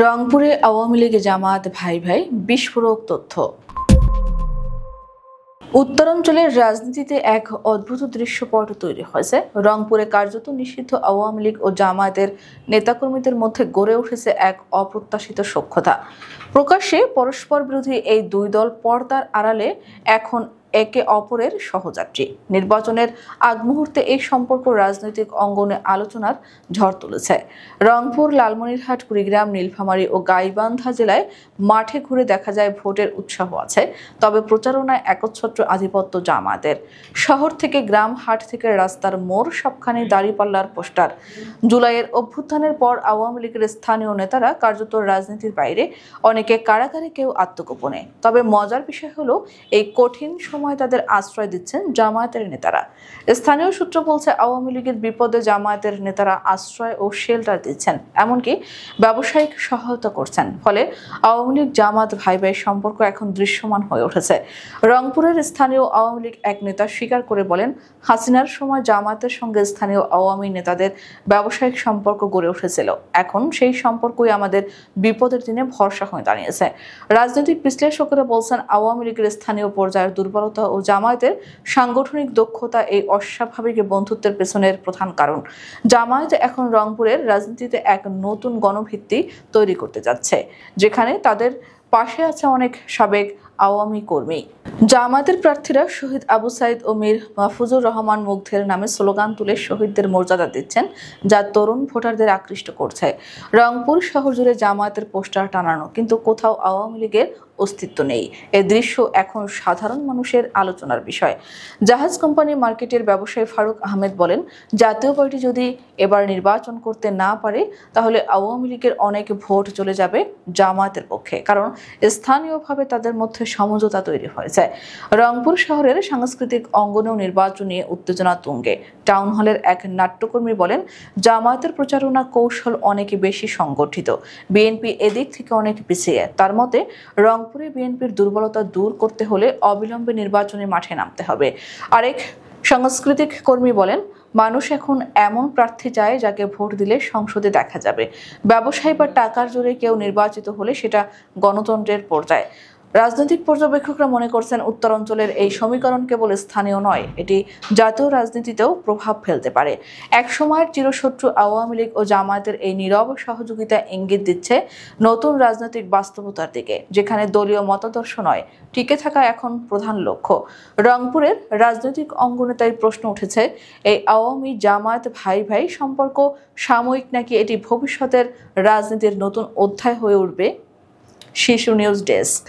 রংপুরে আওয়ামী লীগ জামায়াত ভাই ভাই বিস্ফোরক তথ্য। উত্তরাঞ্চলের রাজনীতিতে এক অদ্ভুত দৃশ্যপট তৈরি হয়েছে। রংপুরে কার্যত নিষিদ্ধ আওয়ামী লীগ ও জামায়াতের নেতাকর্মীদের মধ্যে গড়ে উঠেছে এক অপ্রত্যাশিত সখ্যতা। প্রকাশ্যে পরস্পর বিরোধী এই দুই দল পর্দার আড়ালে এখন একে অপরের সহযাত্রী। নির্বাচনের আগ মুহূর্তে এই সম্পর্ক রাজনৈতিক অঙ্গনে আলোচনার ঝড় তুলেছে। রংপুর, লালমনিরহাট, কুড়িগ্রাম, নীলফামারী ও গাইবান্ধা জেলায় মাঠে ঘুরে দেখা যায় ভোটের উৎসাহ আছে, তবে প্রচারণায় একচ্ছত্র আধিপত্য জামায়াতের। শহর থেকে গ্রাম, হাট থেকে রাস্তার মোড় সবখানে দাঁড়িপাল্লার পোস্টার। জুলাইয়ের অভ্যুত্থানের পর আওয়ামী লীগের স্থানীয় নেতারা কার্যত রাজনীতির বাইরে, অনেকে কারাগারে, কেউ আত্মগোপনে। তবে মজার বিষয় হলো এই কঠিন সময় তাদের আশ্রয় দিচ্ছেন জামায়াতের নেতারা। স্থানীয় সূত্র বলছে, আওয়ামী লীগের বিপদে জামায়াতের নেতারা আশ্রয় ও শেল্টার দিচ্ছেন, এমনকি ব্যবসায়িক সহায়তা করছেন। ফলে আওয়ামী লীগ জামায়াত ভাই ভাই সম্পর্ক এখন দৃশ্যমান হয়ে উঠেছে। রংপুরের স্থানীয় আওয়ামী লীগ এক নেতা স্বীকার করে বলেন, হাসিনার সময় জামায়াতের সঙ্গে স্থানীয় আওয়ামী নেতাদের ব্যবসায়িক সম্পর্ক গড়ে উঠেছিল। এখন সেই সম্পর্কই আমাদের বিপদের দিনে ভরসা হয়ে দাঁড়িয়েছে। রাজনৈতিক বিশ্লেষকেরা বলছেন, আওয়ামী লীগের স্থানীয় পর্যায়ের দুর্বলতা ও জামায়াতের সাংগঠনিক দক্ষতা এই অস্বাভাবিক বন্ধুত্বের পেছনের প্রধান কারণ। জামায়াত এখন রংপুরের রাজনীতিতে এক নতুন গণভিত্তি তৈরি করতে যাচ্ছে, যেখানে তাদের পাশে আছে অনেক সাবেক আওয়ামী কর্মী। জামায়াতের প্রার্থীরা শহীদ আবু সাইদ ও মীর মাহফুজুর রহমান মুগ্ধের নামে স্লোগান তুলে শহীদদের মর্যাদা দিচ্ছেন, যা তরুণ ভোটারদের আকৃষ্ট করছে। রংপুর শহর জুড়ে জামায়াতের পোস্টার টানানো, কিন্তু কোথাও আওয়ামী লীগের অস্তিত্ব নেই। এ দৃশ্য এখন সাধারণ মানুষের আলোচনার বিষয়। জাহাজ কোম্পানি মার্কেটের ব্যবসায়ী ফারুক আহমেদ বলেন, জাতীয় পার্টি যদি এবার নির্বাচন করতে না পারে, তাহলে আওয়ামী লীগের অনেক ভোট চলে যাবে জামায়াতের পক্ষে, কারণ স্থানীয়ভাবে তাদের মধ্যে সমঝোতা তৈরি হয়েছে। রংপুর শহরের সাংস্কৃতিক অঙ্গনেও নির্বাচন নিয়ে উত্তেজনা তুঙ্গে। টাউন হলের এক নাট্যকর্মী বলেন, জামায়াতের প্রচারণা কৌশল অনেক বেশি সংগঠিত, বিএনপি এদিক থেকে অনেক পিছিয়ে। তার মতে, রংপুরে বিএনপির দুর্বলতা দূর করতে হলে অবিলম্বে নির্বাচনী মাঠে নামতে হবে। আরেক সাংস্কৃতিক কর্মী বলেন, মানুষ এখন এমন প্রার্থী চায় যাকে ভোট দিলে সংসদে দেখা যাবে। ব্যবসায়ী বা টাকার জোরে কেউ নির্বাচিত হলে সেটা গণতন্ত্রের পর্যায়ে। রাজনৈতিক পর্যবেক্ষকরা মনে করছেন, উত্তরাঞ্চলের এই সমীকরণ কেবল স্থানীয় নয়, এটি জাতীয় রাজনীতিতেও প্রভাব ফেলতে পারে। এক সময়ের চিরশত্রু আওয়ামী লীগ ও জামায়াতের এই নীরব সহযোগিতা ইঙ্গিত দিচ্ছে নতুন রাজনৈতিক বাস্তবতার দিকে, যেখানে দলীয় মতাদর্শ নয়, টিকে থাকা এখন প্রধান লক্ষ্য। রংপুরের রাজনৈতিক অঙ্গনে তাই প্রশ্ন উঠেছে, এই আওয়ামী জামায়াত ভাই ভাই সম্পর্ক সাময়িক, নাকি এটি ভবিষ্যতের রাজনীতির নতুন অধ্যায় হয়ে উঠবে? শিশু নিউজ ডেস্ক।